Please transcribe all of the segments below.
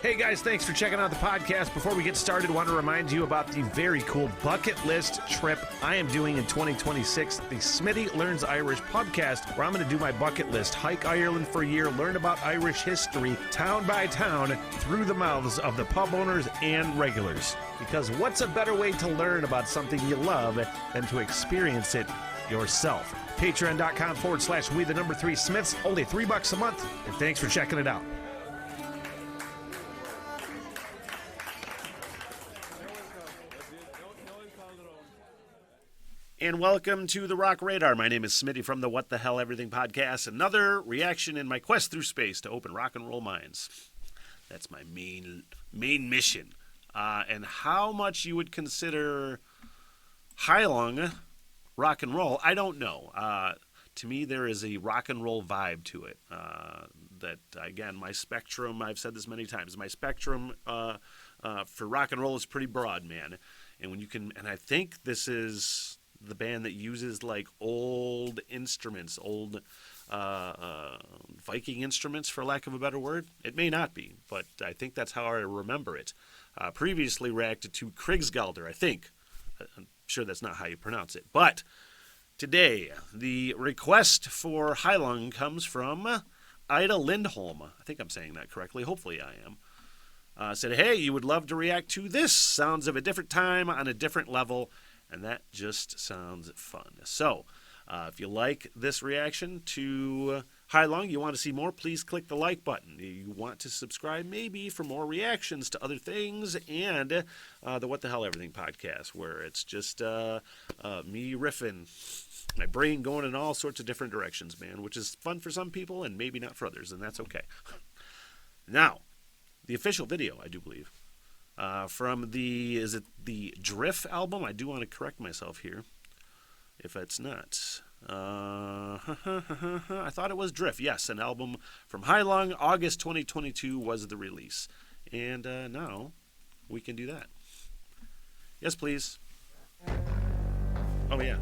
Hey guys, thanks for checking out the podcast. Before we get started, I want to remind you about the very cool bucket list trip I am doing in 2026, the Smitty Learns Irish podcast, where I'm going to do my bucket list, hike Ireland for a year, learn about Irish history, town by town, through the mouths of the pub owners and regulars. Because what's a better way to learn about something you love than to experience it yourself? Patreon.com/we3Smiths, only $3 a month, and thanks for checking it out. And welcome to the Rock Radar. My name is Smitty from the What the Hell Everything podcast. Another reaction in my quest through space to open rock and roll minds. That's my main mission. And how much you would consider Heilung rock and roll, I don't know. To me, there is a rock and roll vibe to it. That, again, my spectrum, I've said this many times, my spectrum for rock and roll is pretty broad, man. And when you can, and I think this is the band that uses like old instruments, old Viking instruments, for lack of a better word. It may not be, but I think that's how I remember it. Previously reacted to Krigsgalder, I think. I'm sure that's not how you pronounce it. But today, the request for Heilung comes from Ida Lindholm. I think I'm saying that correctly. Hopefully I am. Said, hey, you would love to react to this. Sounds of a different time on a different level. And that just sounds fun. So, if you like this reaction to Heilung, you want to see more, please click the like button. You want to subscribe maybe for more reactions to other things and the What the Hell Everything podcast, where it's just me riffing, my brain going in all sorts of different directions, man, which is fun for some people and maybe not for others, and that's okay. Now, the official video, I do believe. From is it the Drift album? I do want to correct myself here, if it's not. I thought it was Drift. Yes, an album from Heilung. August 2022 was the release. And now we can do that. Yes, please. Oh, yeah.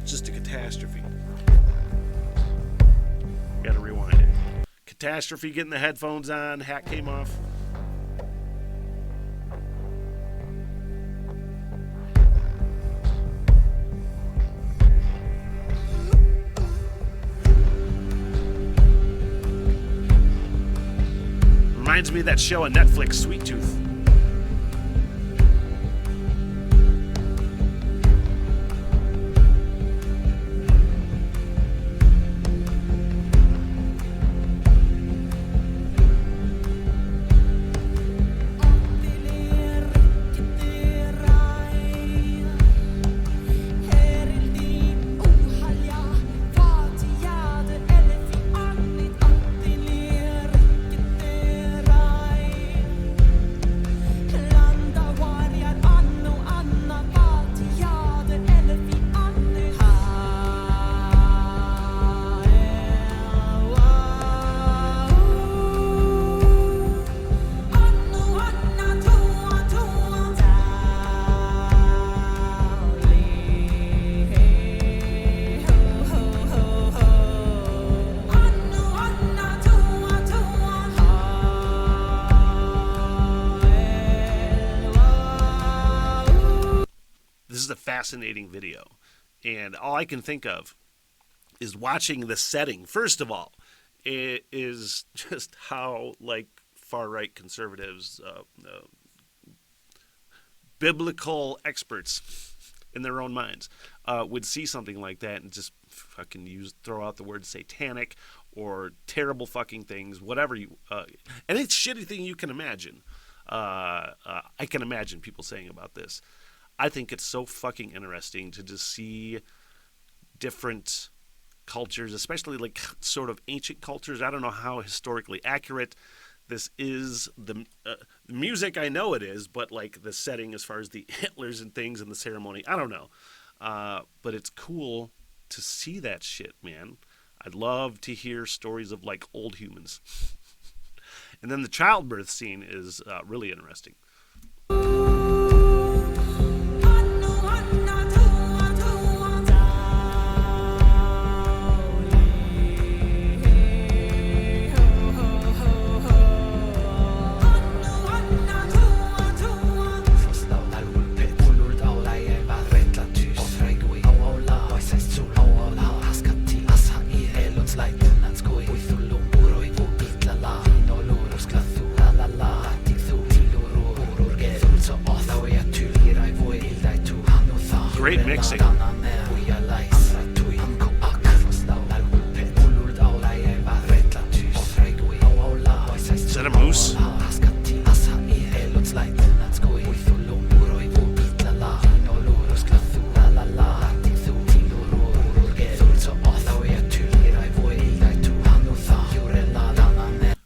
Just a catastrophe. Gotta rewind it. Catastrophe, getting the headphones on, hat came off. Reminds me of that show on Netflix, Sweet Tooth. This is a fascinating video, and all I can think of is watching the setting. First of all, it is just how like far-right conservatives, biblical experts in their own minds would see something like that and just fucking throw out the word satanic or terrible fucking things, whatever you, any shitty thing you can imagine. I can imagine people saying about this. I think it's so fucking interesting to just see different cultures, especially like sort of ancient cultures. I don't know how historically accurate this is. The music, I know it is, but like the setting as far as the antlers and things and the ceremony, I don't know. But it's cool to see that shit, man. I'd love to hear stories of like old humans. And then the childbirth scene is really interesting. remixing. Is that a moose?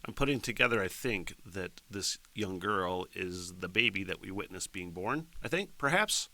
I'm putting together, I think, that this young girl is the baby that we witnessed being born. I think, perhaps.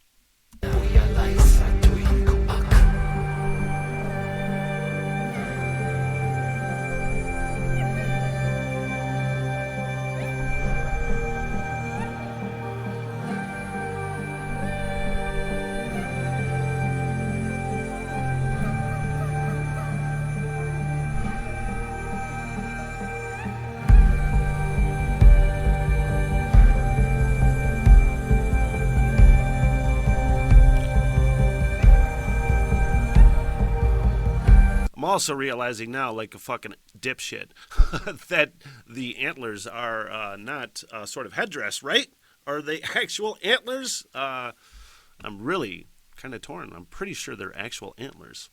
I'm also realizing now, like a fucking dipshit, that the antlers are not sort of headdress, right? Are they actual antlers? I'm really kind of torn. I'm pretty sure they're actual antlers.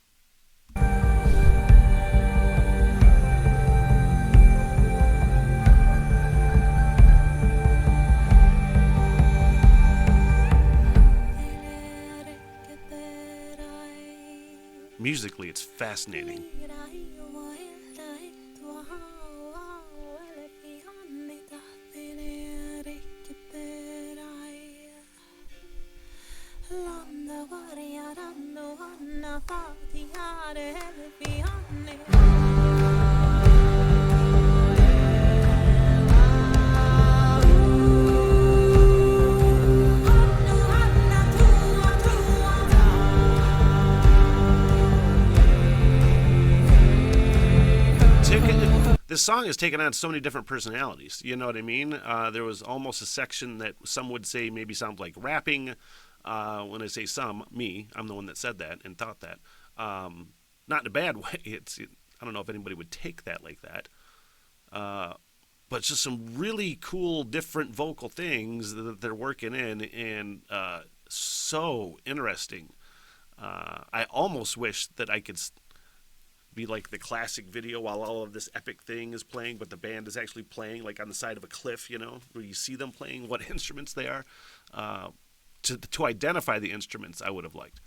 Musically, it's fascinating. This song has taken on so many different personalities. You know what I mean? There was almost a section that some would say maybe sounds like rapping. When I say some, me, I'm the one that said that and thought that. Not in a bad way. I don't know if anybody would take that like that. But it's just some really cool, different vocal things that they're working in, and so interesting. I almost wish that I could be like the classic video while all of this epic thing is playing, but the band is actually playing like on the side of a cliff, you know, where you see them playing what instruments they are. To identify the instruments, I would have liked.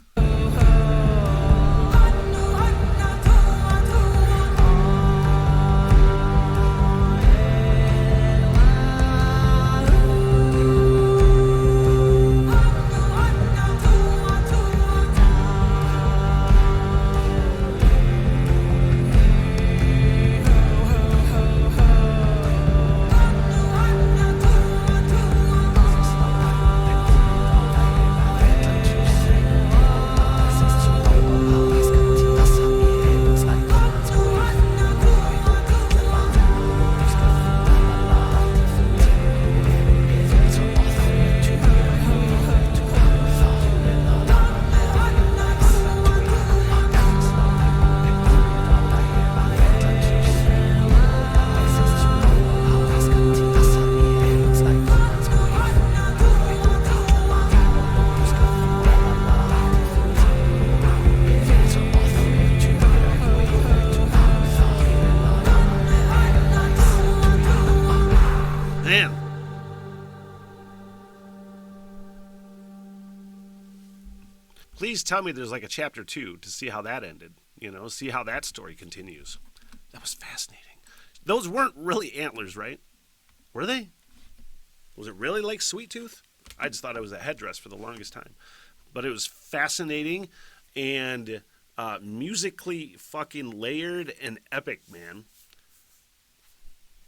Please tell me there's like a chapter 2 to see how that ended. You know, see how that story continues. That was fascinating. Those weren't really antlers, right? Were they? Was it really like Sweet Tooth? I just thought it was a headdress for the longest time. But it was fascinating and musically fucking layered and epic, man.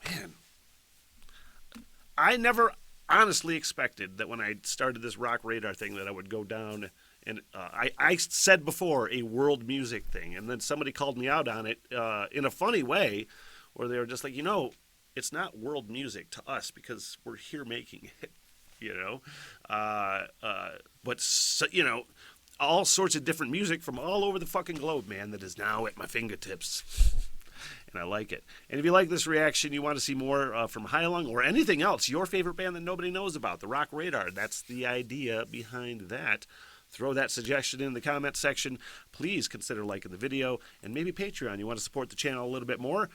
Man. I never honestly expected that when I started this rock radar thing that I would go down and I said before a world music thing, and then somebody called me out on it in a funny way, where they were just like, you know, it's not world music to us because we're here making it, you know, but so, you know, all sorts of different music from all over the fucking globe, man, that is now at my fingertips. And I like it. And if you like this reaction, you want to see more from Heilung or anything else, your favorite band that nobody knows about, the Rock Radar, that's the idea behind that. throw that suggestion in the comment section. Please consider liking the video, and maybe Patreon. You want to support the channel a little bit more?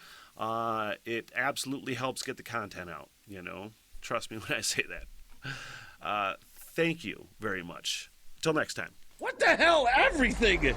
It absolutely helps get the content out, you know. Trust me when I say that. Thank you very much. Until next time. What the hell, everything?